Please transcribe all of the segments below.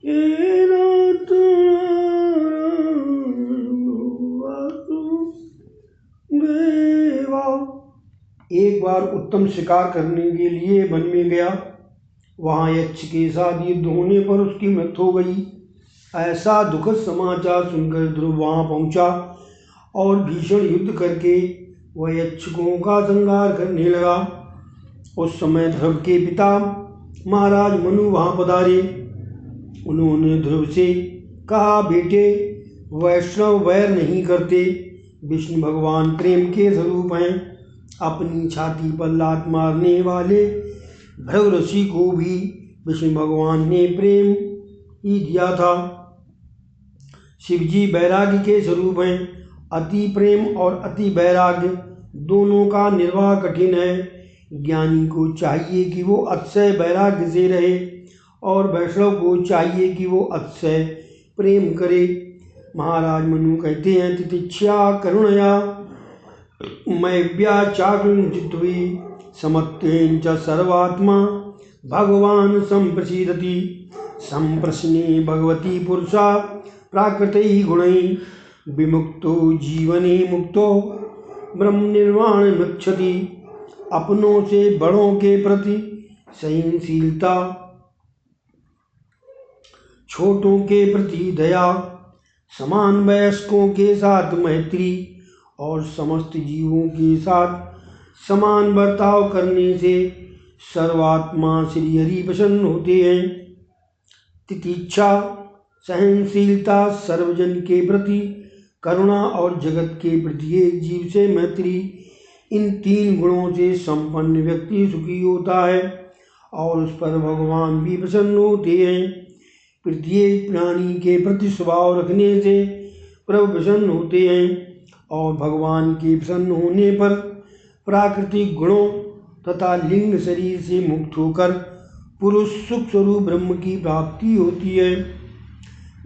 एक बार उत्तम शिकार करने के लिए वन में गया। वहाँ यक्ष के साथ युद्ध होने पर उसकी मृत्यु हो गई। ऐसा दुखद समाचार सुनकर ध्रुव वहाँ पहुँचा और भीषण युद्ध करके वह यक्षकों का संहार करने लगा। उस समय ध्रुव के पिता महाराज मनु वहाँ पधारे। उन्होंने ध्रुव से कहा, बेटे, वैष्णव वैर नहीं करते। विष्णु भगवान प्रेम के स्वरूप हैं। अपनी छाती पर लात मारने वाले भृगु ऋषि को भी विष्णु भगवान ने प्रेम ही दिया था। शिवजी वैराग्य के स्वरूप हैं। अति प्रेम और अति वैराग्य दोनों का निर्वाह कठिन है। ज्ञानी को चाहिए कि वो अतिशय वैराग्य से रहे और वैष्णव को चाहिए कि वो अतिशय प्रेम करे। महाराज मनु कहते हैं, तितिक्षा करुणया मैव्या चाकृचित्वी समत्वेन च सर्वात्मा भगवान संप्रसीदति। संप्रश्ने भगवती पुरुषा प्राकृतै गुणैः विमुक्तो जीवने मुक्तो ब्रह्म निर्वाण मच्छति। अपनों से बड़ों के प्रति सहनशीलता, छोटों के प्रति दया, समान वयस्कों के साथ मैत्री और समस्त जीवों के साथ समान बर्ताव करने से सर्वात्मा श्री हरि प्रसन्न होते हैं। तितिक्षा, सहनशीलता, सर्वजन के प्रति करुणा और जगत के प्रति एक जीव से मैत्री, इन तीन गुणों से संपन्न व्यक्ति सुखी होता है और उस पर भगवान भी प्रसन्न होते हैं। प्रत्येक प्राणी के प्रति स्वभाव रखने से प्रभु प्रसन्न होते हैं और भगवान के प्रसन्न होने पर प्राकृतिक गुणों तथा लिंग शरीर से मुक्त होकर पुरुष सुख स्वरूप ब्रह्म की प्राप्ति होती है।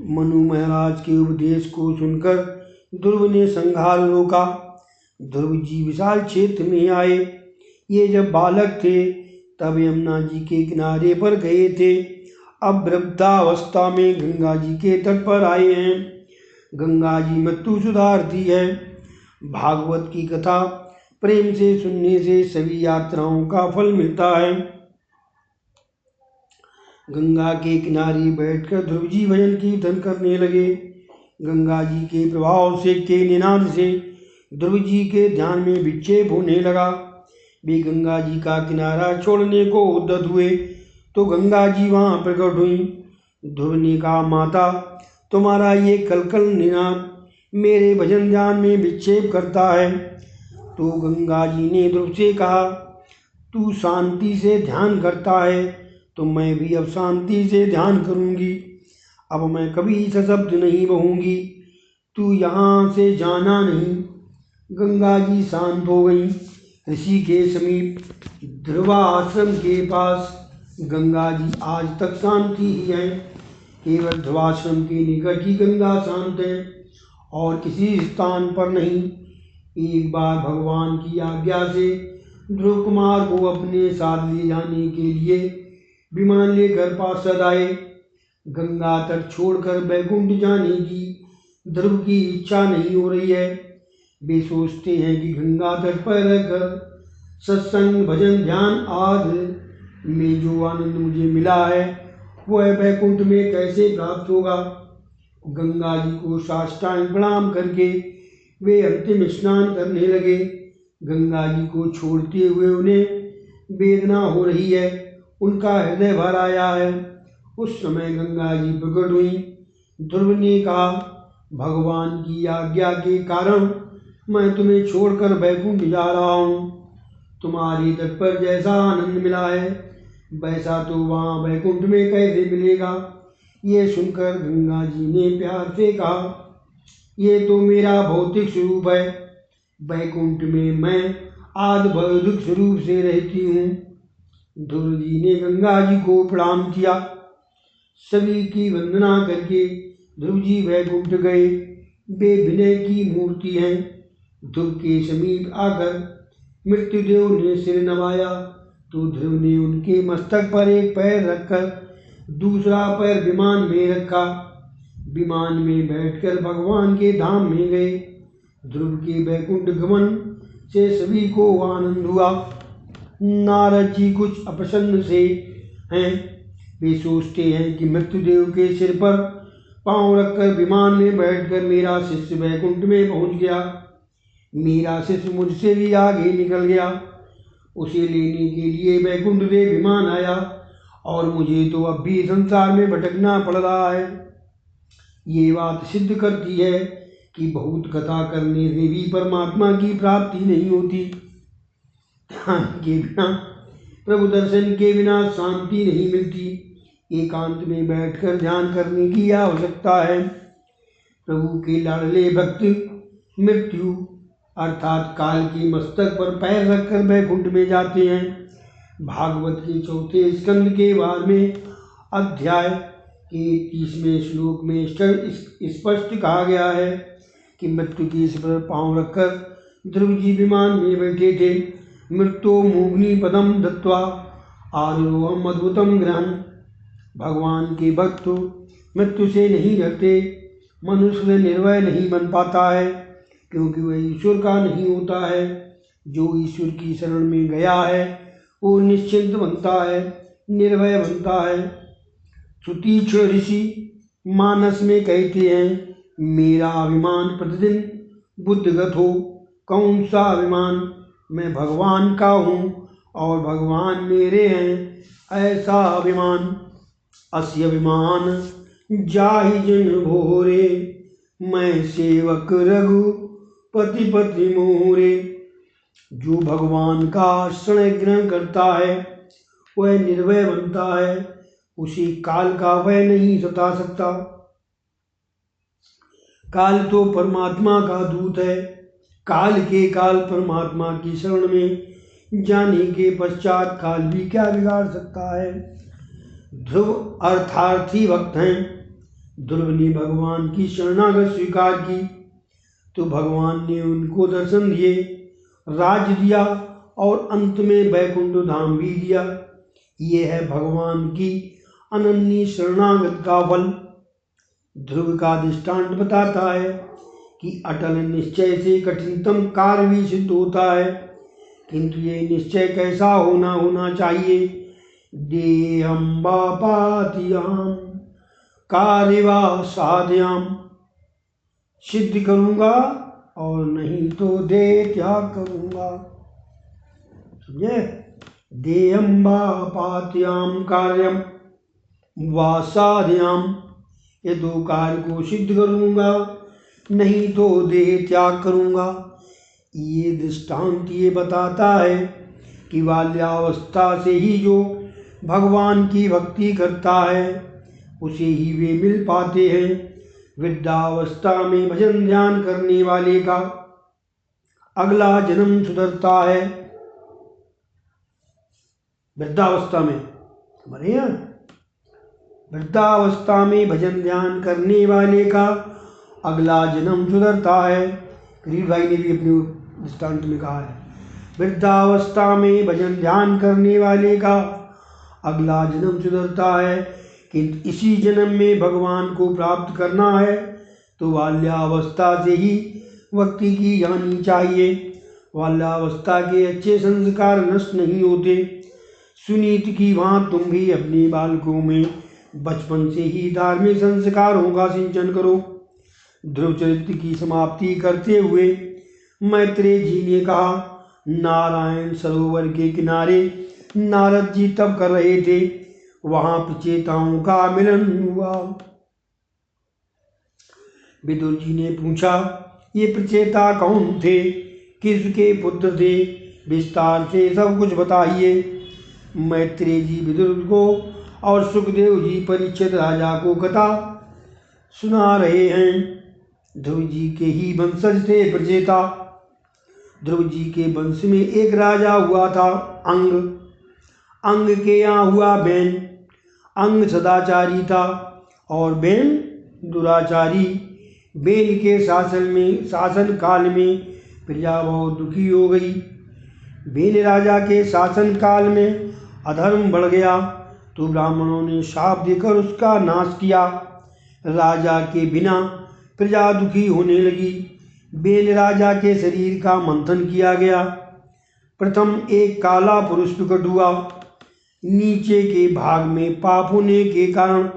मनु महाराज के उपदेश को सुनकर ध्रुव ने संहार रोका। ध्रुव जी विशाल क्षेत्र में आए। ये जब बालक थे तब यमुना जी के किनारे पर गए थे। अब वृद्धावस्था में गंगा जी के तट पर आए हैं। गंगा जी मृत्यु सुधारती है। भागवत की कथा प्रेम से सुनने से सभी यात्राओं का फल मिलता है। गंगा के किनारे बैठकर ध्रुव जी भजन कीर्तन करने लगे। गंगा जी के प्रभाव से के निनाद से ध्रुव जी के ध्यान में विक्षेप होने लगा। वे गंगा जी का किनारा छोड़ने को उद्यत हुए तो गंगा जी वहाँ प्रकट हुई। ध्रुव ने कहा, माता, तुम्हारा ये कलकल निनाद मेरे भजन ध्यान में विक्षेप करता है। तो गंगा जी ने ध्रुव से कहा, तू शांति से ध्यान करता है तो मैं भी अब शांति से ध्यान करूँगी। अब मैं कभी सशब्द नहीं बहूँगी। तू यहाँ से जाना नहीं। गंगा जी शांत हो गई। ऋषि के समीप ध्रुवाश्रम के पास गंगा जी आज तक शांति ही है। केवल ध्रुवाश्रम के निकट ही गंगा शांत है और किसी स्थान पर नहीं। एक बार भगवान की आज्ञा से ध्रुव कुमार को अपने साथ ले जाने के लिए विमान लेकर पार्षद आए। गंगा तट छोड़कर बैकुंठ जाने की ध्रुव की इच्छा नहीं हो रही है। वे सोचते हैं कि गंगा तट पर रहकर सत्संग, भजन, ध्यान आदि में जो आनंद मुझे मिला है वह बैकुंठ में कैसे प्राप्त होगा। गंगा जी को साष्टांग प्रणाम करके वे अंतिम स्नान करने लगे। गंगा जी को छोड़ते हुए उन्हें वेदना हो रही है। उनका हृदय भर आया है। उस समय गंगा जी प्रकट हुई। ध्रुव ने कहा, भगवान की आज्ञा के कारण मैं तुम्हें छोड़कर बैकुंठ जा रहा हूँ। तुम्हारी तट पर जैसा आनंद मिला है वैसा तो वहाँ बैकुंठ में कैसे मिलेगा। ये सुनकर गंगा जी ने प्यार से कहा, ये तो मेरा भौतिक स्वरूप है। बैकुंठ में मैं आदि भौतिक स्वरूप से रहती हूँ। ध्रुव जी ने गंगा जी को प्रणाम किया। सभी की वंदना करके ध्रुव जी बैकुंठ गए। वे विनय की मूर्ति हैं। ध्रुव के समीप आकर मृत्युदेव ने सिर नवाया तो ध्रुव ने उनके मस्तक पर एक पैर रखकर दूसरा पैर विमान में रखा। विमान में बैठकर भगवान के धाम में गए। ध्रुव के वैकुंठ गमन से सभी को आनंद हुआ। नारद जी कुछ अप्रसन्न से हैं। वे सोचते हैं कि मृत्युदेव के सिर पर पांव रखकर विमान में बैठकर मेरा शिष्य वैकुंठ में पहुंच गया। मेरा शिष्य मुझसे भी आगे निकल गया। उसे लेने के लिए वैकुंठ देव विमान आया और मुझे तो अब भी संसार में भटकना पड़ रहा है। ये बात सिद्ध करती है कि बहुत कथा करने से भी परमात्मा की प्राप्ति नहीं होती। ध्यान के बिना, प्रभु दर्शन के बिना शांति नहीं मिलती। एकांत में बैठकर ध्यान करने की आवश्यकता है। प्रभु के लाडले भक्त मृत्यु अर्थात काल के मस्तक पर पैर रखकर वैकुंठ में जाते हैं। भागवत के चौथे स्कंद के 12वें अध्याय के 30वें श्लोक में स्पष्ट कहा गया है कि मृत्यु के सिर पर पांव रखकर ध्रुव जी विमान में बैठे थे। मृत्यो मुग्नि पदम दत्वा आरोहम अद्भुतम ग्रहम। भगवान के भक्त मृत्यु से नहीं डरते। मनुष्य निर्भय नहीं बन पाता है क्योंकि वह ईश्वर का नहीं होता है। जो ईश्वर की शरण में गया है वो निश्चिंत बनता है, निर्भय बनता है। सुतीक्ष्ण ऋषि मानस में कहते हैं, मेरा अभिमान प्रतिदिन बुद्धगत हो। कौन सा अभिमान? मैं भगवान का हूँ और भगवान मेरे हैं, ऐसा अभिमान। अस्य अभिमान जाहि जिन भोरे, मैं सेवक रघुपति पति मोरे। जो भगवान का आश्रय ग्रहण करता है वह निर्भय बनता है। उसे काल का भय नहीं सता सकता। काल तो परमात्मा का दूत है। काल के काल परमात्मा की शरण में जाने के पश्चात काल भी क्या बिगाड़ सकता है। ध्रुव अर्थार्थी भक्त हैं। ध्रुव ने भगवान की शरणागत स्वीकार की तो भगवान ने उनको दर्शन दिए, राज्य दिया और अंत में वैकुंठ धाम भी दिया। ये है भगवान की अनन्य शरणागत का फल। ध्रुव का दृष्टांत बताता है कि अटल निश्चय से कठिनतम कार्य भी सिद्ध होता है, किंतु ये निश्चय कैसा होना चाहिए। देहम बापातियाम कार्यवा साध्याम। सिद्ध करूँगा और नहीं तो दे त्याग करूँगा। समझे? देहम बापातियाम कार्यम वा साध्याम। ये दो कार्य को सिद्ध करूँगा, नहीं तो देह त्याग करूँगा। ये दृष्टांत ये बताता है कि बाल्यावस्था से ही जो भगवान की भक्ति करता है उसे ही वे मिल पाते हैं। वृद्धावस्था में भजन ध्यान करने वाले का अगला जन्म सुधरता है। वृद्धावस्था में हमारे यहाँ वृद्धावस्था में भजन ध्यान करने वाले का अगला जन्म सुधरता है। करीर भाई ने भी अपने दृष्टांत में कहा है, वृद्धावस्था में भजन ध्यान करने वाले का अगला जन्म सुधरता है। कि इसी जन्म में भगवान को प्राप्त करना है तो बाल्यावस्था से ही भक्ति की जानी चाहिए। बाल्यावस्था के अच्छे संस्कार नष्ट नहीं होते। सुनीत की भांति तुम भी अपने बालकों में बचपन से ही धार्मिक संस्कारों का सिंचन करो। ध्रुव चरित्र की समाप्ति करते हुए मैत्रेय जी ने कहा, नारायण सरोवर के किनारे नारद जी तप कर रहे थे। वहां प्रचेताओं का मिलन हुआ। विदुर जी ने पूछा, ये प्रचेता कौन थे, किसके पुत्र थे? विस्तार से सब कुछ बताइए। मैत्रेय जी विदुर को और सुखदेव जी परीक्षित राजा को कथा सुना रहे हैं। ध्रुव जी के ही वंशज थे प्रचेता। ध्रुव जी के वंश में एक राजा हुआ था अंग। अंग के यहाँ हुआ बैन। अंग सदाचारी था और बैन दुराचारी। बैन के शासन काल में प्रजा बहुत दुखी हो गई। बैन राजा के शासन काल में अधर्म बढ़ गया तो ब्राह्मणों ने शाप देकर उसका नाश किया। राजा के बिना प्रजा दुखी होने लगी। बेल राजा के शरीर का मंथन किया गया। प्रथम एक काला पुरुष प्रकट हुआ। नीचे के भाग में पाप होने के कारण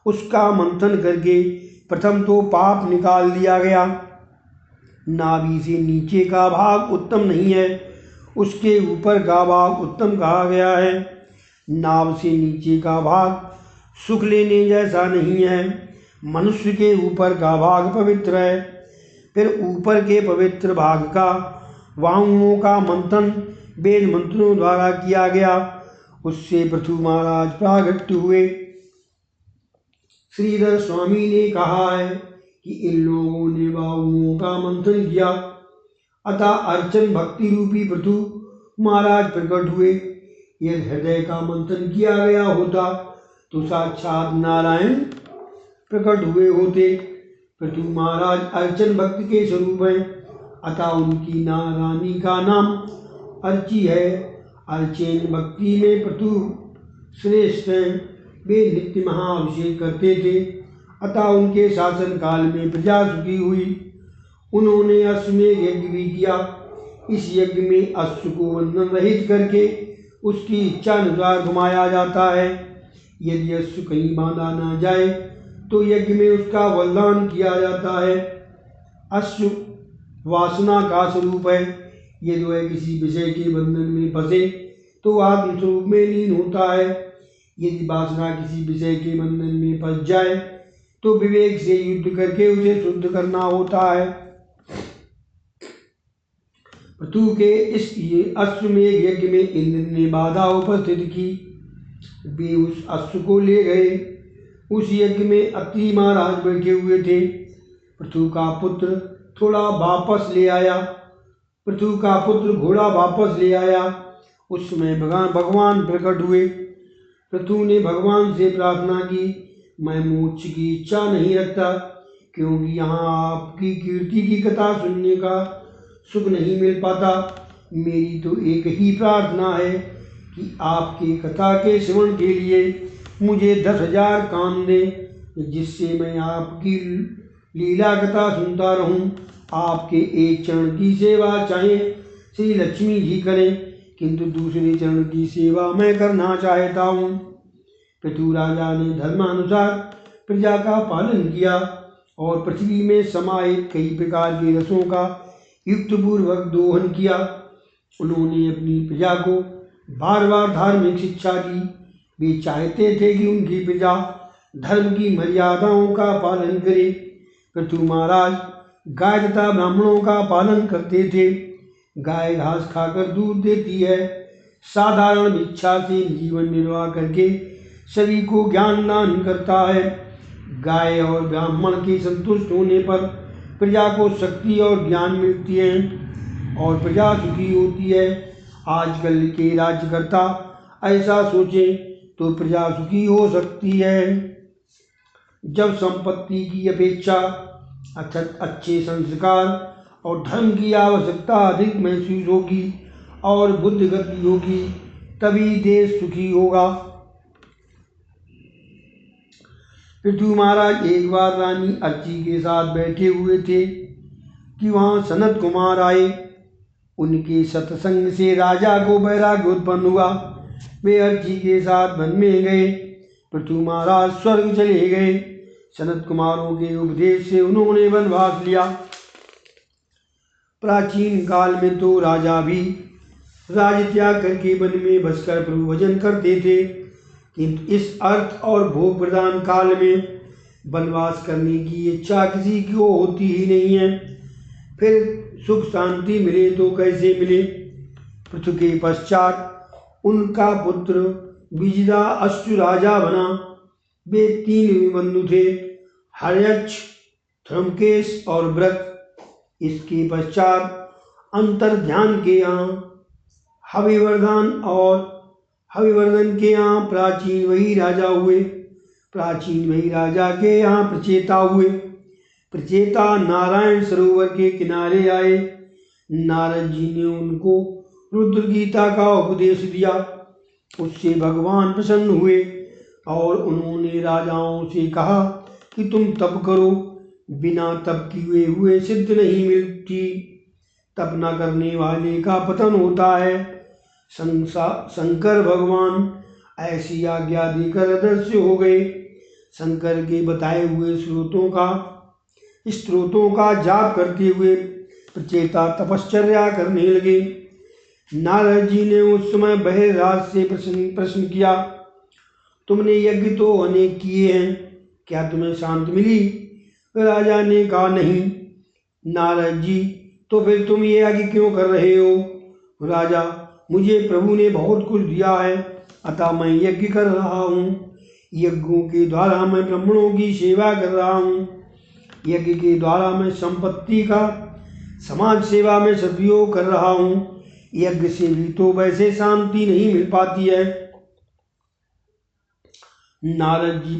उसका मंथन करके प्रथम तो पाप निकाल दिया गया। नाभि से नीचे का भाग उत्तम नहीं है, उसके ऊपर का भाग उत्तम कहा गया है। नाभ से नीचे का भाग सुख लेने जैसा नहीं है। मनुष्य के ऊपर का भाग पवित्र है। फिर ऊपर के पवित्र भाग का वायुओं का मंथन वेद मंत्रों द्वारा किया गया। उससे पृथु महाराज प्रागट्य हुए। श्रीधर स्वामी ने कहा है कि इन लोगों ने वायुओं का मंथन किया, अतः अर्चन भक्ति रूपी पृथु महाराज प्रकट हुए। यदि हृदय का मंथन किया गया होता तो साक्षात नारायण प्रकट हुए होते। पृथु महाराज अर्चन भक्ति के स्वरूप हैं, अतः उनकी रानी का नाम अर्ची है। अर्चन भक्ति में पृथु श्रेष्ठ हैं। वे नित्य महाअभिषेक करते थे, अतः उनके शासन काल में प्रजा सुखी हुई। उन्होंने अश्वमेध यज्ञ भी किया। इस यज्ञ में अश्व को बंधन रहित करके उसकी इच्छा अनुसार घुमाया जाता है। यदि अश्व कहीं बांधा न जाए तो यज्ञ में उसका बलिदान किया जाता है। अश्व वासना का स्वरूप है। यदि वह किसी विषय के बंधन में फंसे तो आत्मस्वरूप में लीन होता है। यदि वासना किसी विषय के बंधन में फंस जाए तो विवेक से युद्ध करके उसे शुद्ध करना होता है। पृथु के इस अश्वमेध यज्ञ में इंद्र ने बाधा उपस्थित की। वे उस अश्व को ले गए। उस यज्ञ में अत्रि महाराज बैठे हुए थे। पृथु का पुत्र थोड़ा वापस ले आया। पृथु का पुत्र घोड़ा वापस ले आया। उस समय भगवान प्रकट हुए। पृथु ने भगवान से प्रार्थना की, मैं मोक्ष की इच्छा नहीं रखता, क्योंकि यहाँ आपकी कीर्ति की कथा सुनने का सुख नहीं मिल पाता। मेरी तो एक ही प्रार्थना है कि आपके कथा के श्रवण के लिए मुझे 10,000 कान दें, जिससे मैं आपकी लीला कथा सुनता रहूं। आपके एक चरण की सेवा चाहे श्री लक्ष्मी जी करें, किंतु दूसरे चरण की सेवा मैं करना चाहता हूँ। पृथु राजा ने धर्मानुसार प्रजा का पालन किया और पृथ्वी में समाहित कई प्रकार के रसों का युक्त पूर्वक दोहन किया। उन्होंने अपनी प्रजा को बार बार धार्मिक शिक्षा दी। वे चाहते थे कि उनकी प्रजा धर्म की मर्यादाओं का पालन करे। पृथु महाराज गाय तथा ब्राह्मणों का पालन करते थे। गाय घास खाकर दूध देती है। साधारण भिक्षा से जीवन निर्वाह करके सभी को ज्ञान दान करता है। गाय और ब्राह्मण के संतुष्ट होने पर प्रजा को शक्ति और ज्ञान मिलती है और प्रजा सुखी होती है। आजकल के राज्यकर्ता ऐसा सोचें तो प्रजा सुखी हो सकती है। जब संपत्ति की अपेक्षा अच्छे संस्कार और धर्म की आवश्यकता अधिक महसूस होगी और बुद्धि गति होगी, तभी देश सुखी होगा। पृथु महाराज एक बार रानी अर्ची के साथ बैठे हुए थे कि वहाँ सनत कुमार आए। उनके सत्संग से राजा को वैराग्य उत्पन्न हुआ। वे अर्ची के साथ वन में गए। पृथु महाराज स्वर्ग चले गए। सनत कुमारों के उपदेश से उन्होंने वनवास लिया। प्राचीन काल में तो राजा भी राज त्याग करके वन में बसकर प्रभु भजन करते थे, किंतु इस अर्थ और भोग प्रदान काल में वनवास करने की इच्छा किसी को होती ही नहीं है। फिर सुख शांति मिले तो कैसे मिले। पृथु के पश्चात उनका पुत्र विजिदा अश्व राजा बना। वे 3 बंधु थे, हर्यक्ष, धर्मकेश और व्रत। इसके पश्चात अंतर ध्यान के यहाँ हविवर्धन के यहाँ प्राचीन वही राजा हुए। प्राचीन वही राजा के यहाँ प्रचेता हुए। प्रचेता नारायण सरोवर के किनारे आए। नारद जी ने उनको रुद्र गीता का उपदेश दिया। उससे भगवान प्रसन्न हुए और उन्होंने राजाओं से कहा कि तुम तप करो, बिना तप किए हुए सिद्ध नहीं मिलती। तप न करने वाले का पतन होता है। शंकर भगवान ऐसी आज्ञा देकर अदृश्य हो गए। शंकर के बताए हुए स्त्रोतों का जाप करते हुए प्रचेता तपश्चर्या करने लगे। नारद जी ने उस समय बहिर्राज से प्रश्न किया, तुमने यज्ञ तो अनेक किए हैं, क्या तुम्हें शांति मिली? राजा ने कहा, नहीं। नारद जी, तो फिर तुम ये यज्ञ क्यों कर रहे हो? राजा, मुझे प्रभु ने बहुत कुछ दिया है, अतः मैं यज्ञ कर रहा हूँ। यज्ञों के द्वारा मैं ब्राह्मणों की सेवा कर रहा हूँ। यज्ञ के द्वारा मैं संपत्ति का समाज सेवा में सदुपयोग कर रहा हूँ। यज्ञ से भी तो वैसे शांति नहीं मिल पाती है। नारद जी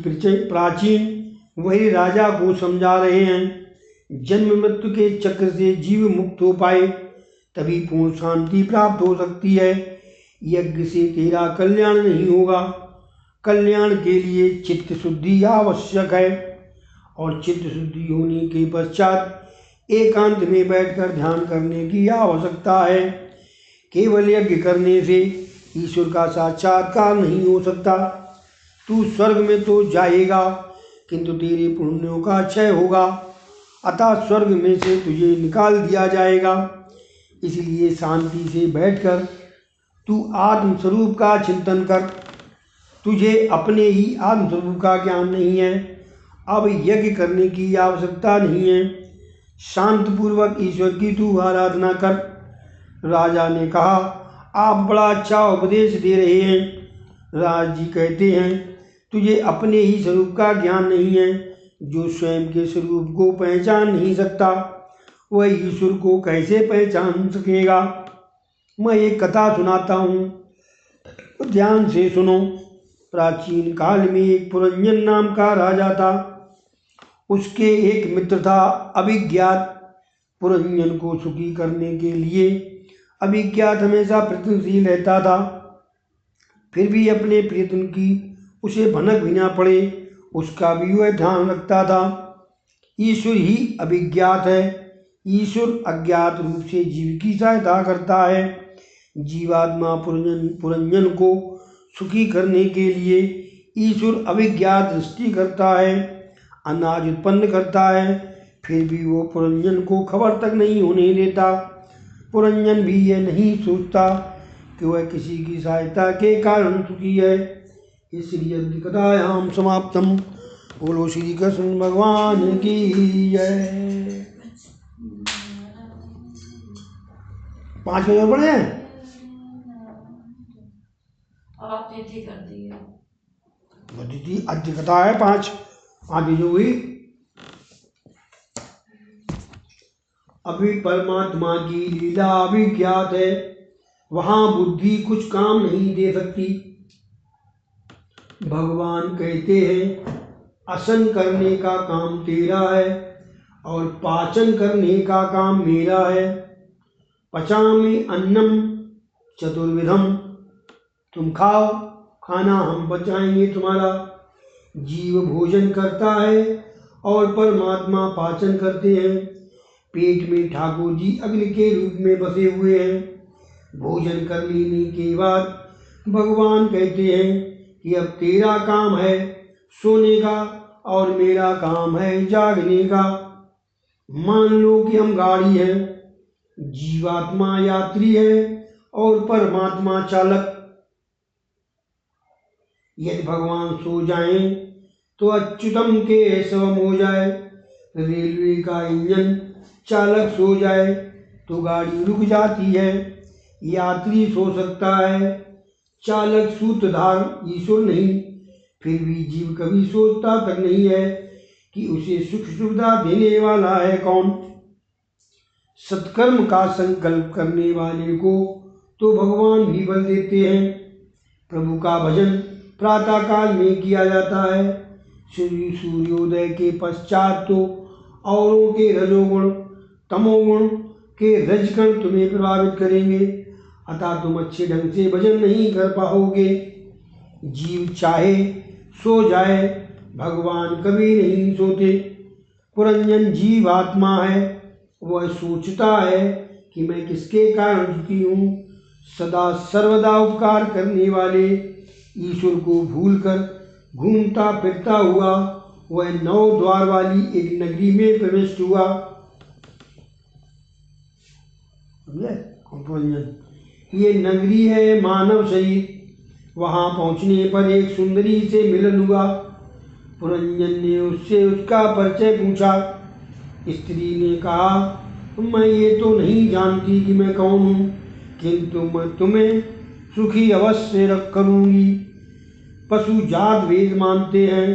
प्राचीन वही राजा को समझा रहे हैं। जन्म मृत्यु के चक्र से जीव मुक्त हो पाए, तभी पूर्ण शांति प्राप्त हो सकती है। यज्ञ से तेरा कल्याण नहीं होगा। कल्याण के लिए चित्त शुद्धि आवश्यक है, और चित्त शुद्धि होने के पश्चात एकांत में बैठकर ध्यान करने की आवश्यकता है। केवल यज्ञ करने से ईश्वर का साक्षात्कार नहीं हो सकता। तू स्वर्ग में तो जाएगा, किंतु तेरे पुण्यों का क्षय होगा, अतः स्वर्ग में से तुझे निकाल दिया जाएगा। इसलिए शांति से बैठकर तू आत्मस्वरूप का चिंतन कर। तुझे अपने ही आत्मस्वरूप का ज्ञान नहीं है, अब यज्ञ करने की आवश्यकता नहीं है। शांतपूर्वक ईश्वर की तू आराधना कर। राजा ने कहा, आप बड़ा अच्छा उपदेश दे रहे हैं। राज जी कहते हैं, तुझे अपने ही स्वरूप का ज्ञान नहीं है। जो स्वयं के स्वरूप को पहचान नहीं सकता, वह ईश्वर को कैसे पहचान सकेगा? मैं एक कथा सुनाता हूँ, ध्यान से सुनो। प्राचीन काल में एक पुरंजन नाम का राजा था। उसके एक मित्र था अभिज्ञात। पुरंजन को सुखी करने के लिए अभिज्ञात हमेशा प्रयत्नशील रहता था। फिर भी अपने प्रयत्न की उसे भनक भी ना पड़े, उसका भी वह ध्यान रखता था। ईश्वर ही अभिज्ञात है। ईश्वर अज्ञात रूप से जीव की सहायता करता है। जीवात्मा पुरंजन को सुखी करने के लिए ईश्वर अभिज्ञात सृष्टि करता है, अनाज उत्पन्न करता है, फिर भी वो पुरंजन को खबर तक नहीं होने देता। पुरंजन भी यह नहीं सोचता कि वह किसी की सहायता के कारण सुखी है। इसलिए कथायाम समाप्तम। बोलो श्री कृष्ण भगवान की जय। 5 बजे पढ़े हैं। तिथि कर दी है। तिथि अद्य कथा है 5 आगे जो हुई। अभी परमात्मा की लीला अभिज्ञात है, वहां बुद्धि कुछ काम नहीं दे सकती। भगवान कहते हैं, आसन करने का काम तेरा है और पाचन करने का काम मेरा है। पचामि अन्नम चतुर्विधम, तुम खाओ, खाना हम पचाएंगे तुम्हारा। जीव भोजन करता है और परमात्मा पाचन करते हैं। पेट में ठाकुर जी अग्नि के रूप में बसे हुए हैं। भोजन कर लेने के बाद भगवान कहते हैं कि अब तेरा काम है सोने का और मेरा काम है जागने का। मान लो कि हम गाड़ी हैं, जीवात्मा यात्री है और परमात्मा चालक। यदि भगवान सो जाएं तो अच्युतम के शवम हो जाए। रेलवे का इंजन चालक सो जाए तो गाड़ी रुक जाती है। यात्री सो सकता है, चालक सूत्रधार ईश्वर नहीं। फिर भी जीव कभी सोचता तक नहीं है कि उसे सुख सुविधा देने वाला है कौन। सत्कर्म का संकल्प करने वाले को तो भगवान भी बल देते हैं। प्रभु का भजन प्रातः काल में किया जाता है। सूर्योदय के पश्चात तो औरों के रजोगुण तमोगुण के रजकण तुम्हें प्रभावित करेंगे, अतः तुम अच्छे ढंग से भजन नहीं कर पाओगे। जीव चाहे सो जाए, भगवान कभी नहीं सोते। पुरंजन जीवात्मा है, वह सोचता है कि मैं किसके कारण दुखी हूँ। सदा सर्वदा उपकार करने वाले ईश्वर को भूलकर घूमता फिरता हुआ वह 9 द्वार वाली एक नगरी में प्रविष्ट हुआ। पुरंजन, ये नगरी है मानव शरीर। वहां पहुंचने पर एक सुंदरी से मिलन हुआ। पुरंजन ने उससे उसका परिचय पूछा। स्त्री ने कहा, मैं ये तो नहीं जानती कि मैं कौन हूँ, किंतु मैं तुम्हें सुखी अवश्य रख करूँगी। पशु जात भेद मानते हैं,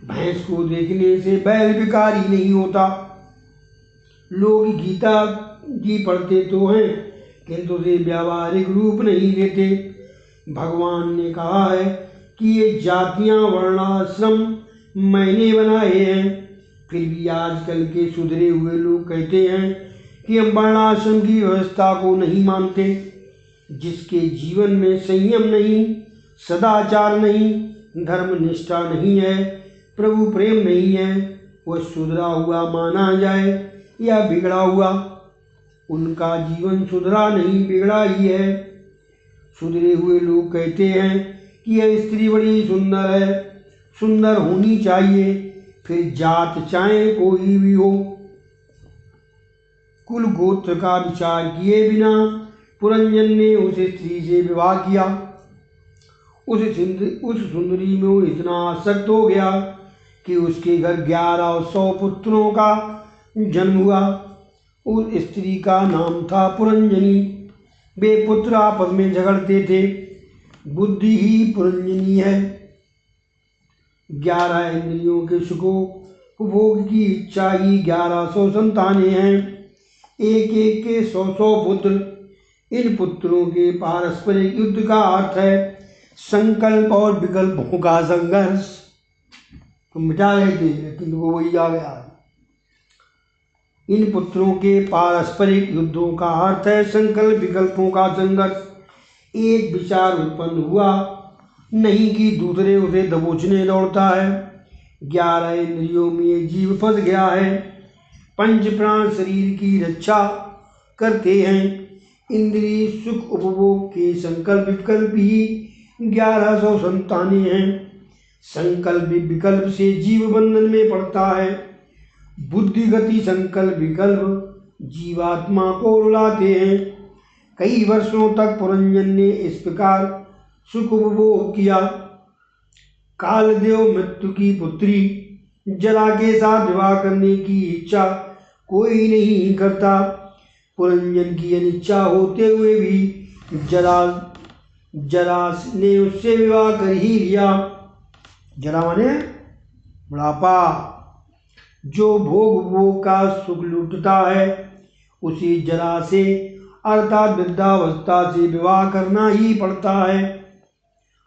भैंस को देखने से बैल भिखारी नहीं होता। लोग गीता जी पढ़ते तो हैं, किंतु वे व्यावहारिक रूप नहीं लेते। भगवान ने कहा है कि ये जातियां वर्णाश्रम मैंने बनाए हैं, फिर भी आजकल के सुधरे हुए लोग कहते हैं कि हम वर्णाश्रम की व्यवस्था को नहीं मानते। जिसके जीवन में संयम नहीं, सदाचार नहीं, धर्मनिष्ठा नहीं है, प्रभु प्रेम नहीं है, वह सुधरा हुआ माना जाए या बिगड़ा हुआ। उनका जीवन सुधरा नहीं, बिगड़ा ही है। सुधरे हुए लोग कहते हैं कि यह स्त्री बड़ी सुंदर है, सुंदर होनी चाहिए, फिर जात चाहे कोई भी हो। कुल गोत्र का विचार किए बिना पुरंजन ने उस स्त्री से विवाह किया। उस सुंदरी में वो इतना आसक्त हो गया कि उसके घर 1100 पुत्रों का जन्म हुआ। उस स्त्री का नाम था पुरंजनी। वे पुत्र आपस में झगड़ते थे। बुद्धि ही पुरंजनी है। 11 इंद्रियों के सुखों उपभोग की इच्छा ही 1100 संतानें हैं, एक एक के 100 पुत्र। इन पुत्रों के पारस्परिक युद्ध का अर्थ है संकल्प और विकल्पों का संघर्ष। तुम मिटा रहे थे लेकिन वो वही आ गया। इन पुत्रों के पारस्परिक युद्धों का अर्थ है संकल्प विकल्पों का संघर्ष। एक विचार उत्पन्न हुआ नहीं कि दूसरे उसे दबोचने दौड़ता है। 11 इंद्रियों में एक जीव फंस गया है। पंच प्राण शरीर की रक्षा करते हैं। इंद्रिय सुख उपभोग के संकल्प विकल्प ही 1100 संतानें हैं। संकल्प विकल्प से जीव बंधन में पड़ता है। बुद्धि गति संकल्प विकल्प जीवात्मा को रुलाते हैं। कई वर्षों तक पुरंजन ने इस प्रकार सुख उपभोग किया। कालदेव मृत्यु की पुत्री जरा के साथ विवाह करने की इच्छा कोई नहीं करता। पुरंजन की अनिच्छा होते हुए भी जरा ने उससे विवाह कर ही लिया। जरा माने बुढ़ापा। जो भोग का सुख लुटता है उसी जरा से अर्थात वृद्धावस्था से विवाह करना ही पड़ता है।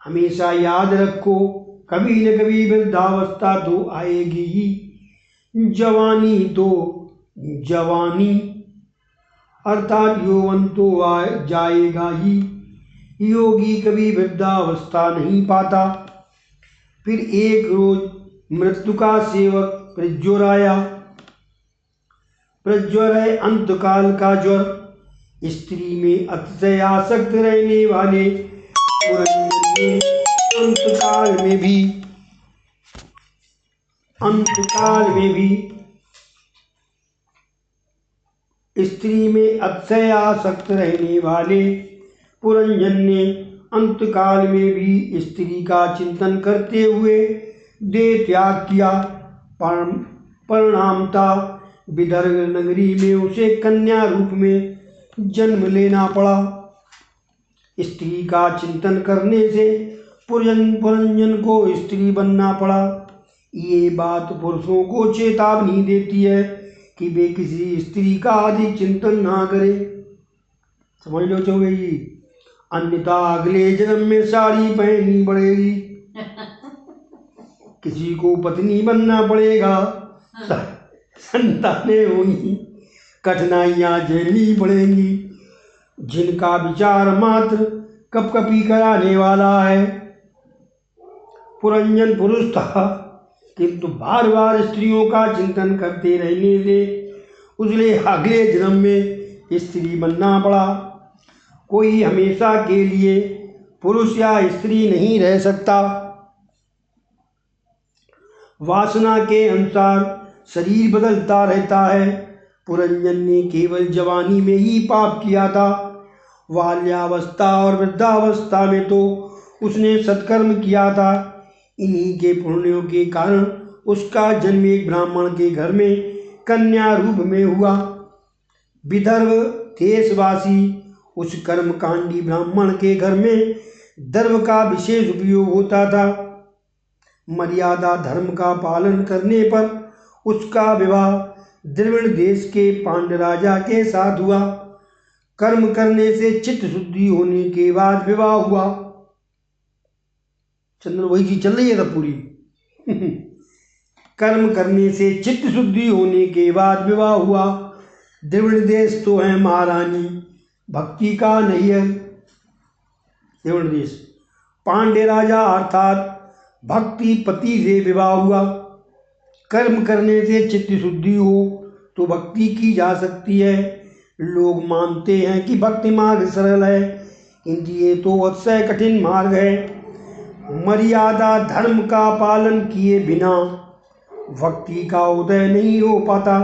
हमेशा याद रखो, कभी न कभी वृद्धावस्था तो आएगी ही। जवानी अर्थात यौवन तो जाएगा ही। योगी कभी वृद्धावस्था नहीं पाता। फिर एक रोज मृत्यु का सेवक प्रज्वर आया। प्रज्वर है अंतकाल का ज्वर। स्त्री में अतिशय आसक्त रहने वाले पुरंजन ने अंतकाल में भी स्त्री में अतिशय आसक्त रहने वाले पुरंजन ने अंतकाल में भी स्त्री का चिंतन करते हुए देह त्याग किया। परिणामता विदर्भ नगरी में उसे कन्या रूप में जन्म लेना पड़ा। स्त्री का चिंतन करने से पुरंजन को स्त्री बनना पड़ा। ये बात पुरुषों को चेतावनी देती है कि वे किसी स्त्री का अधिक चिंतन ना करें। समझ लो चौबे जी, अन्यथा अगले जन्म में साड़ी पहननी पड़ेगी, किसी को पत्नी बनना पड़ेगा, संतानें होंगी, कठिनाइयाँ झेलनी पड़ेंगी, जिनका विचार मात्र कपकपी कराने वाला है। पुरंजन पुरुष था, किंतु बार बार स्त्रियों का चिंतन करते रहने से उसने अगले जन्म में स्त्री बनना पड़ा। कोई हमेशा के लिए पुरुष या स्त्री नहीं रह सकता। वासना के अनुसार शरीर बदलता रहता है। पुरंजन ने केवल जवानी में ही पाप किया था। बाल्यावस्था और वृद्धावस्था में तो उसने सत्कर्म किया था। इन्हीं के पुण्यों के कारण उसका जन्म एक ब्राह्मण के घर में कन्या रूप में हुआ। विदर्भ देशवासी उस कर्मकांडी ब्राह्मण के घर में दर्भ का विशेष उपयोग होता था। मर्यादा धर्म का पालन करने पर उसका विवाह द्रविड़ देश के पांड्य राजा के साथ हुआ। कर्म करने से चित्त शुद्धि होने के बाद विवाह हुआ। चंद्र वही चीज चल रही है तब पूरी। कर्म करने से चित्त शुद्धि होने के बाद विवाह हुआ। द्रविड़ देश तो है महारानी भक्ति का नैहर। द्रविड़ देश पांड्य राजा अर्थात भक्ति पति से विवाह हुआ। कर्म करने से चित्त शुद्धि हो तो भक्ति की जा सकती है। लोग मानते हैं कि भक्ति मार्ग सरल है, किंतु ये तो अतिशय कठिन मार्ग है। मर्यादा धर्म का पालन किए बिना भक्ति का उदय नहीं हो पाता।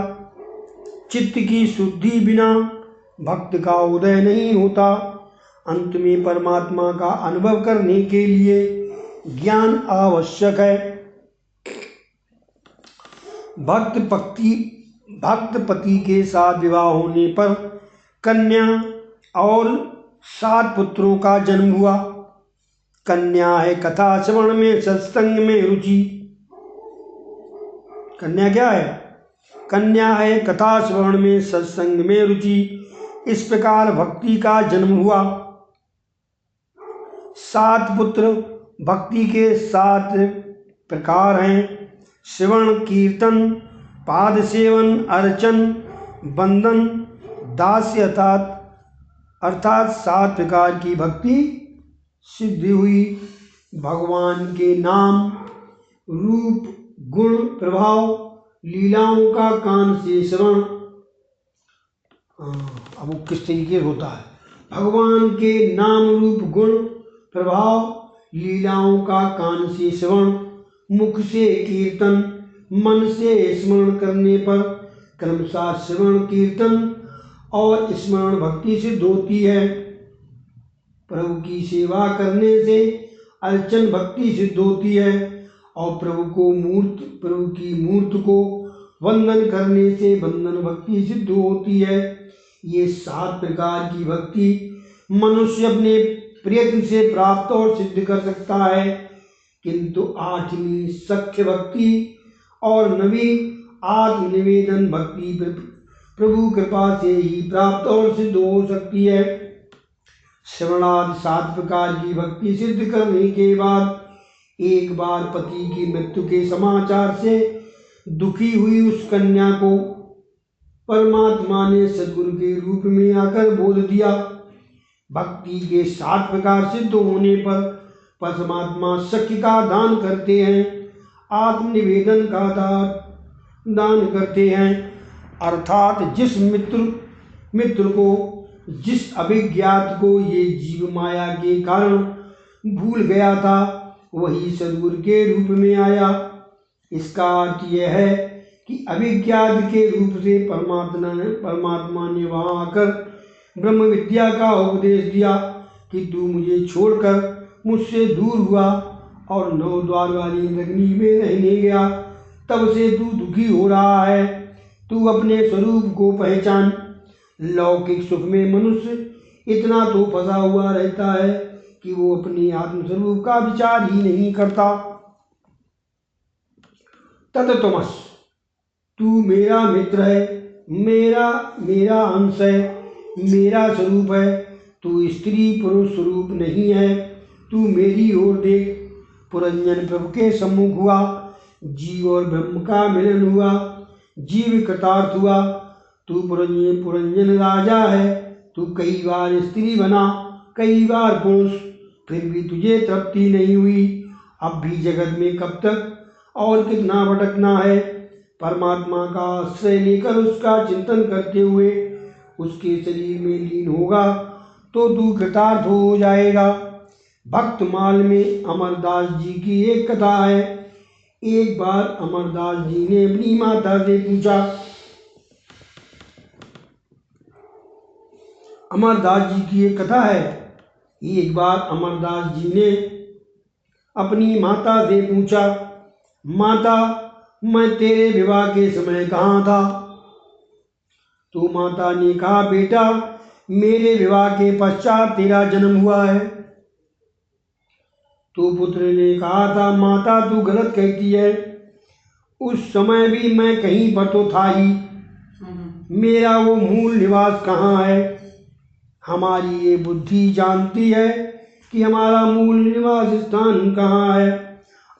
चित्त की शुद्धि बिना भक्त का उदय नहीं होता। अंत में परमात्मा का अनुभव करने के लिए ज्ञान आवश्यक है। भक्त पति के साथ विवाह होने पर कन्या और 7 पुत्रों का जन्म हुआ। कन्या है कथा श्रवण में सत्संग में रुचि। कन्या क्या है? कन्या है कथा श्रवण में सत्संग में रुचि। इस प्रकार भक्ति का जन्म हुआ। 7 पुत्र भक्ति के 7 प्रकार हैं। श्रवण कीर्तन पाद सेवन अर्चन बंधन दास्य अर्थात 7 प्रकार की भक्ति सिद्धि हुई। भगवान के नाम रूप गुण प्रभाव लीलाओं का कान से श्रवण। अब वो किस तरीके से होता है? भगवान के नाम रूप गुण प्रभाव लीलाओं का कान से श्रवण, मुख से कीर्तन, मन से स्मरण करने पर क्रमशः श्रवण कीर्तन और स्मरण भक्ति सिद्ध होती है। प्रभु की सेवा करने से अर्चन भक्ति सिद्ध होती है और प्रभु की मूर्त को वंदन करने से वंदन भक्ति सिद्ध होती है। ये 7 प्रकार की भक्ति मनुष्य अपने प्रयत्न से प्राप्त और सिद्ध कर सकता है, किंतु 8वीं सख्य भक्ति और 9वीं आत्मनिवेदन भक्ति प्रभु कृपा से ही प्राप्त और सिद्ध हो सकती है। श्रवणादि 7 प्रकार की भक्ति सिद्ध करने के बाद एक बार पति की मृत्यु के समाचार से दुखी हुई उस कन्या को परमात्मा ने सद्गुरु के रूप में आकर बोध दिया। भक्ति के 7 प्रकार सिद्ध होने पर परमात्मा सख्य का दान करते हैं, आत्मनिवेदन का दान करते हैं। अर्थात जिस मित्र को जिस अभिज्ञात को ये जीव माया के कारण भूल गया था वही सद्गुरु के रूप में आया। इसका अर्थ यह है कि अभिज्ञात के रूप से परमात्मा ने वहाँ आकर ब्रह्म विद्या का उपदेश दिया कि तू मुझे छोड़कर मुझसे दूर हुआ और 9 द्वार वाली अग्नि में रहने गया। तब से तू दुखी हो रहा है। तू अपने स्वरूप को पहचान। लौकिक सुख में मनुष्य इतना तो फंसा हुआ रहता है कि वो अपने आत्मस्वरूप का विचार ही नहीं करता। तत्त्वमस, तू मेरा मित्र है, मेरा अंश है, मेरा स्वरूप है। तू स्त्री पुरुष स्वरूप नहीं है। तू मेरी ओर देख। पुरंजन प्रभु के सम्मुख हुआ। जीव और ब्रह्म का मिलन हुआ। जीव कृतार्थ हुआ। तू पुरंजन राजा है। तू कई बार स्त्री बना, कई बार पुरुष, फिर भी तुझे तृप्ति नहीं हुई। अब भी जगत में कब तक और कितना भटकना है। परमात्मा का आश्रय लेकर उसका चिंतन करते हुए उसके शरीर में लीन होगा तो तू कृतार्थ हो जाएगा। भक्तमाल में अमरदास जी की एक कथा है। एक बार अमरदास जी ने अपनी माता से पूछा। अमरदास जी की एक कथा है। एक बार अमरदास जी ने अपनी माता से पूछा, माता मैं तेरे विवाह के समय कहाँ था? तो माता ने कहा, बेटा मेरे विवाह के पश्चात तेरा जन्म हुआ है। तो पुत्र ने कहा था, माता तू गलत कहती है, उस समय भी मैं कहीं पर तो था ही। मेरा वो मूल निवास कहाँ है? हमारी ये बुद्धि जानती है कि हमारा मूल निवास स्थान कहाँ है,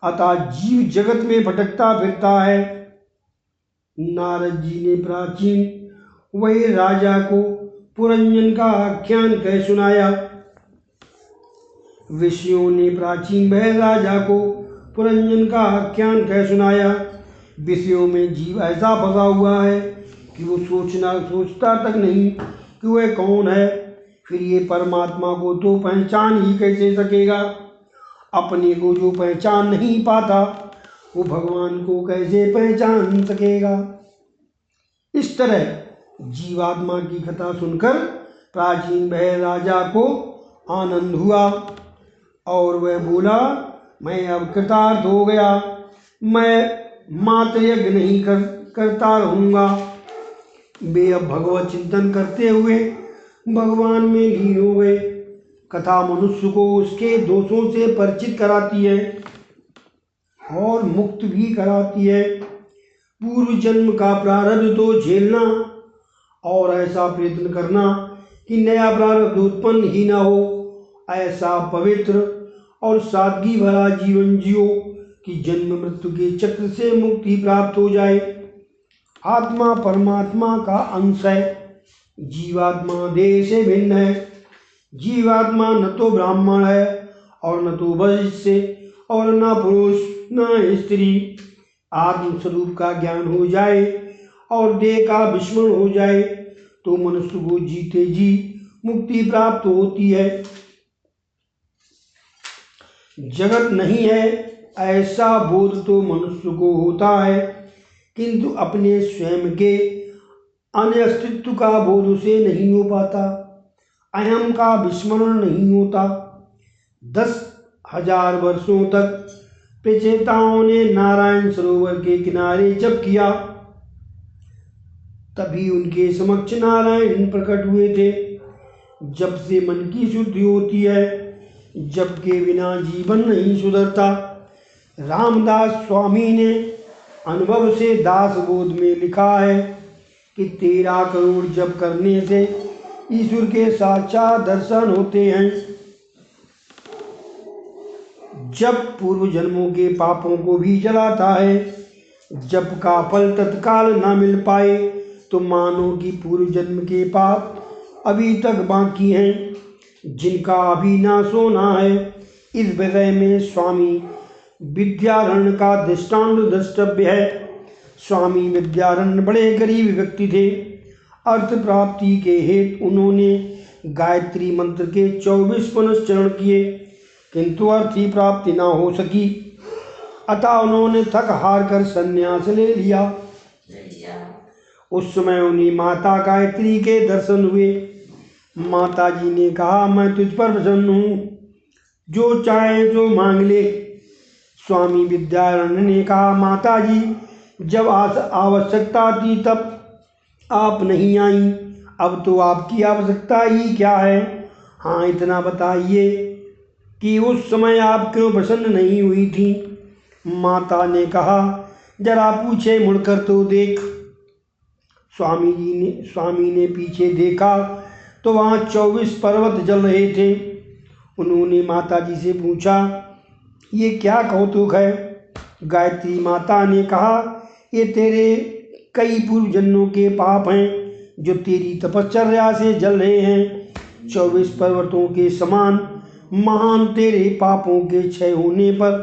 अतः जीव जगत में भटकता फिरता है। नारद जी ने प्राचीन वही राजा को पुरंजन का आख्यान कह सुनाया। ऋषियों ने प्राचीन वह राजा को पुरंजन का आख्यान कह सुनाया। विषयों में जीव ऐसा फंसा हुआ है कि वो सोचता तक नहीं कि वह कौन है। फिर ये परमात्मा को तो पहचान ही कैसे सकेगा? अपने को जो पहचान नहीं पाता वो भगवान को कैसे पहचान सकेगा? इस तरह जीवात्मा की कथा सुनकर प्राचीन वह राजा को आनंद हुआ और वह बोला, मैं अब कृतार्थ हो गया, मैं मात्र यज्ञ नहीं करता रहूँगा। वे अब भगवत चिंतन करते हुए भगवान में लीन हो गए। कथा मनुष्य को उसके दोषों से परिचित कराती है और मुक्त भी कराती है। पूर्व जन्म का प्रारब्ध तो झेलना और ऐसा प्रयत्न करना कि नया प्रारब्ध उत्पन्न ही ना हो। ऐसा पवित्र और सादगी भरा जीवन जियो कि जन्म मृत्यु के चक्र से मुक्ति प्राप्त हो जाए। आत्मा परमात्मा का अंश है। जीवात्मा देह से भिन्न है। जीवात्मा न तो ब्राह्मण है और न तो वैश्य और न पुरुष न स्त्री। आत्म स्वरूप का ज्ञान हो जाए और देह का विस्मरण हो जाए तो मनुष्य को जीते जी मुक्ति प्राप्त होती है। जगत नहीं है ऐसा बोध तो मनुष्य को होता है, किंतु अपने स्वयं के अन्य अस्तित्व का बोध उसे नहीं हो पाता। अहम का विस्मरण नहीं होता। 10,000 वर्षों तक प्रचेताओं ने नारायण सरोवर के किनारे जप किया, तभी उनके समक्ष नारायण प्रकट हुए थे। जप से मन की शुद्धि होती है। जप के बिना जीवन नहीं सुधरता। रामदास स्वामी ने अनुभव से दास बोध में लिखा है कि 13 करोड़ जप करने से ईश्वर के साक्षात दर्शन होते हैं। जप पूर्व जन्मों के पापों को भी जलाता है। जप का फल तत्काल न मिल पाए तो मानो कि पूर्व जन्म के पाप अभी तक बाकी हैं, जिनका अभी नाश होना है। इस विषय में स्वामी विद्यारण्य का दृष्टांत द्रष्टव्य है। स्वामी विद्यारण्य बड़े गरीब व्यक्ति थे। अर्थ प्राप्ति के हेतु उन्होंने गायत्री मंत्र के 24 पुनश्चरण किए, किंतु अर्थ की प्राप्ति न हो सकी। अतः उन्होंने थक हार कर संन्यास ले लिया। उस समय उन्हें माता गायत्री के दर्शन हुए। माता जी ने कहा, मैं तुझ पर प्रसन्न हूँ, जो चाहे जो मांग ले। स्वामी विद्यारण्य ने कहा, माता जी जब आवश्यकता थी तब आप नहीं आई, अब तो आपकी आवश्यकता ही क्या है? हाँ इतना बताइए कि उस समय आप क्यों प्रसन्न नहीं हुई थी? माता ने कहा, जरा पूछे मुड़कर तो देख। स्वामी ने पीछे देखा तो वहाँ 24 पर्वत जल रहे थे। उन्होंने माता जी से पूछा, ये क्या कौतुक है? गायत्री माता ने कहा, ये तेरे कई पूर्व जन्मों के पाप हैं जो तेरी तपश्चर्या से जल रहे हैं। 24 पर्वतों के समान महान तेरे पापों के क्षय होने पर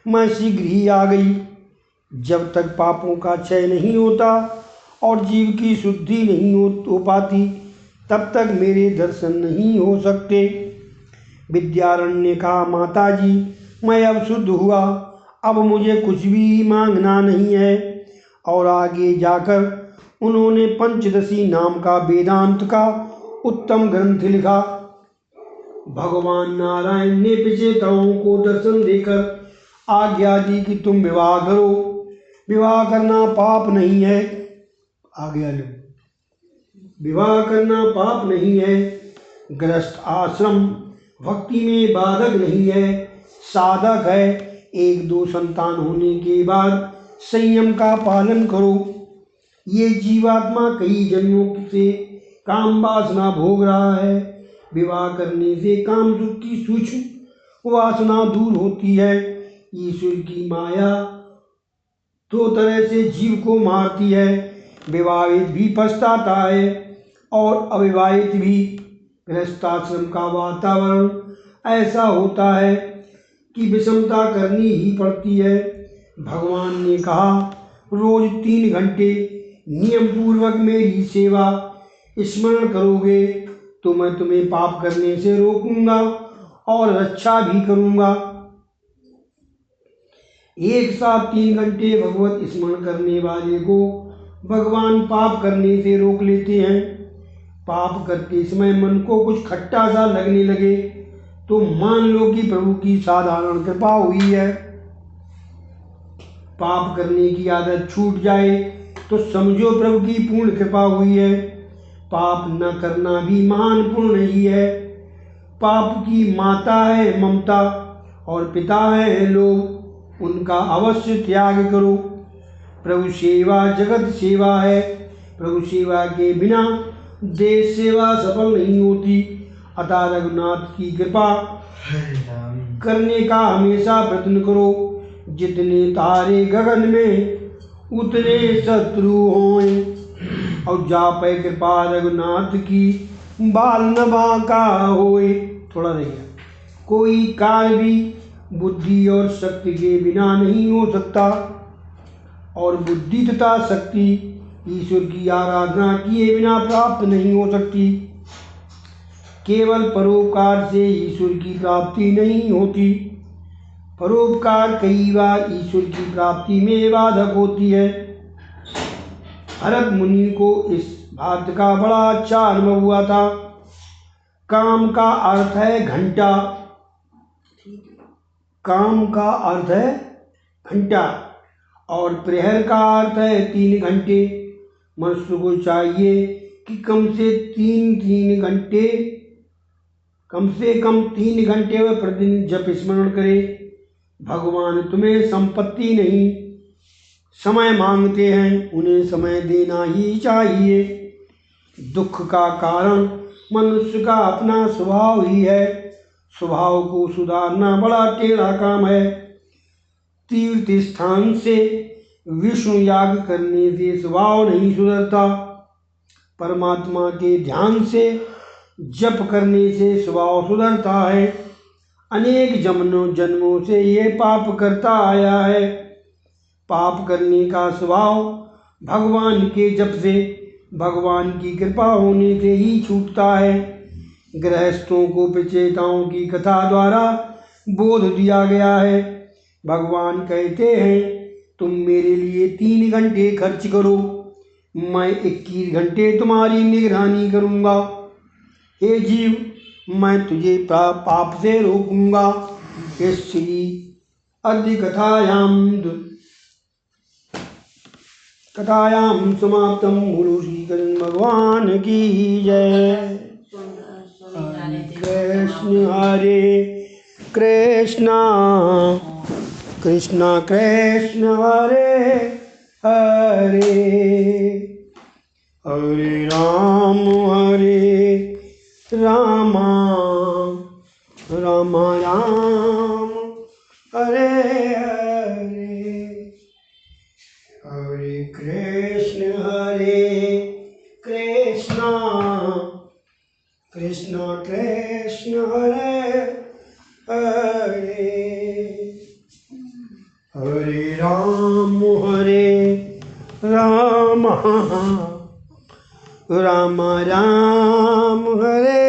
मैं शीघ्र ही आ गई। जब तक पापों का क्षय नहीं होता और जीव की शुद्धि नहीं हो पाती, तब तक मेरे दर्शन नहीं हो सकते। विद्यारण्य ने कहा, माता जी, मैं अब शुद्ध हुआ, अब मुझे कुछ भी मांगना नहीं है। और आगे जाकर उन्होंने पंचदशी नाम का वेदांत का उत्तम ग्रंथ लिखा। भगवान नारायण ने विजेताओं को दर्शन देकर आज्ञा दी कि तुम विवाह करो। विवाह करना पाप नहीं है। आज्ञा लो, विवाह करना पाप नहीं है। गृहस्थ आश्रम भक्ति में बाधक नहीं है, साधक है। एक दो संतान होने के बाद संयम का पालन करो। ये जीवात्मा कई जन्मों से काम वासना भोग रहा है। विवाह करने से काम सुख की सूक्ष्म वासना दूर होती है। ईश्वर की माया दो तरह से जीव को मारती है। विवाहित भी पछताता है और अविवाहित भी। गृहस्थाश्रम का वातावरण ऐसा होता है कि विषमता करनी ही पड़ती है। भगवान ने कहा, रोज 3 घंटे नियम पूर्वक मेरी सेवा स्मरण करोगे तो मैं तुम्हें पाप करने से रोकूंगा और रक्षा भी करूंगा। एक साथ 3 घंटे भगवत स्मरण करने वाले को भगवान पाप करने से रोक लेते हैं। पाप करते समय मन को कुछ खट्टा सा लगने लगे तो मान लो कि प्रभु की साधारण कृपा हुई है। पाप करने की आदत छूट जाए तो समझो प्रभु की पूर्ण कृपा हुई है। पाप न करना भी महान पुण्य ही है। पाप की माता है ममता और पिता है लोभ, उनका अवश्य त्याग करो। प्रभु सेवा जगत सेवा है। प्रभु सेवा के बिना देश सेवा सफल नहीं होती। अतः रघुनाथ की कृपा करने का हमेशा प्रयत्न करो। जितने तारे गगन में उतने शत्रु हों, और जा पे कृपा रघुनाथ की बाल न बांका होए। थोड़ा रह गया। कोई कार्य भी बुद्धि और शक्ति के बिना नहीं हो सकता, और बुद्धि तथा शक्ति ईश्वर की आराधना किए बिना प्राप्त नहीं हो सकती। केवल परोपकार से ईश्वर की प्राप्ति नहीं होती। परोपकार कई बार ईश्वर की प्राप्ति में बाधक होती है। भरत मुनि को इस बात का बड़ा अच्छा अनुभव हुआ था। काम का अर्थ है घंटा। काम का अर्थ है घंटा और प्रहर का अर्थ है 3 घंटे। मनुष्य को चाहिए कि कम से कम 3 घंटे वह प्रतिदिन जप स्मरण करे। भगवान तुम्हें संपत्ति नहीं, समय मांगते हैं, उन्हें समय देना ही चाहिए। दुख का कारण मनुष्य का अपना स्वभाव ही है। स्वभाव को सुधारना बड़ा टेढ़ा काम है। तीर्थ स्थान से विष्णु याग करने से स्वभाव नहीं सुधरता। परमात्मा के ध्यान से जप करने से स्वभाव सुधरता है। अनेक जन्मों से ये पाप करता आया है। पाप करने का स्वभाव भगवान के जप से, भगवान की कृपा होने से ही छूटता है। गृहस्थों को विजेताओं की कथा द्वारा बोध दिया गया है। भगवान कहते हैं, तुम मेरे लिए 3 घंटे खर्च करो, मैं 21 घंटे तुम्हारी निगरानी करूँगा। हे जीव, मैं तुझे पाप से रोकूंगा। इस श्री अद्य कथायाम समाप्तम। बोलो श्री कृष्ण भगवान की जय। कृष्ण हरे कृष्णा कृष्णा कृष्ण हरे हरे, हरे राम राम राम हरे हरे, हरे कृष्ण कृष्ण कृष्ण हरे हरे। हरे राम राम राम हरे